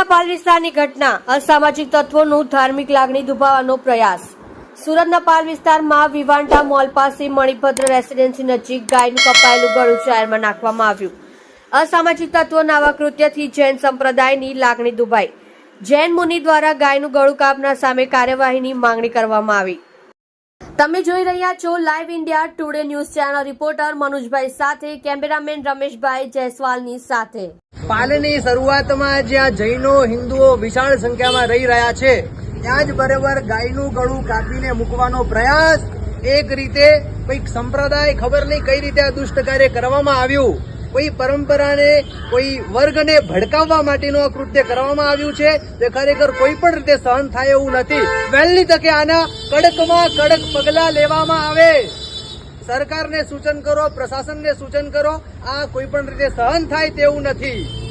સુરતના પાલ વિસ્તારની ઘટના, અસામાજિક તત્વોનું ધાર્મિક લાગણી દુભાવવાનો પ્રયાસ। સુરતના પાલ વિસ્તારમાં વિવાન્ટા મોલ પાસે મણિભદ્ર રેસીડેન્સી નજીક ગાયનું કપાયેલું ગળું જાહેરમાં નાખવામાં આવ્યું। અસામાજિક તત્વોના આવા કૃત્યથી જૈન સંપ્રદાયની લાગણી દુભાઈ। જૈન મુનિ દ્વારા ગાયનું ગળું કાપનાર સામે કાર્યવાહીની માંગણી કરવામાં આવી। તમે જોઈ રહ્યા છો live India Today news channel. Reporter Manujbhai સાથે કેમેરામેન રમેશભાઈ જયસ્વાલની સાથે। પાલની શરૂઆતમાં જ્યાં જૈનો હિન્દુઓ વિશાળ સંખ્યામાં રહી રહ્યા છે ત્યાં જ બરાબર ગાયનું ગળું કાપીને મૂકવાનો પ્રયાસ, એક રીતે કોઈક સંપ્રદાય, ખબર નહીં કઈ રીતે આ દુષ્ટ કાર્ય કરવામાં આવ્યું, કોઈ પરંપરાને, કોઈ વર્ગને ભડકાવવા માટેનું આ કૃત્ય કરવામાં આવ્યું છે તે ખરેખર કોઈ પણ રીતે સહન થાય એવું નથી। વહેલી તકે આના કડકમાં કડક પગલાં લેવામાં આવે। સરકારને સૂચન કરો, પ્રશાસનને સૂચન કરો, આ કોઈ પણ રીતે સહન થાય તેવું નથી।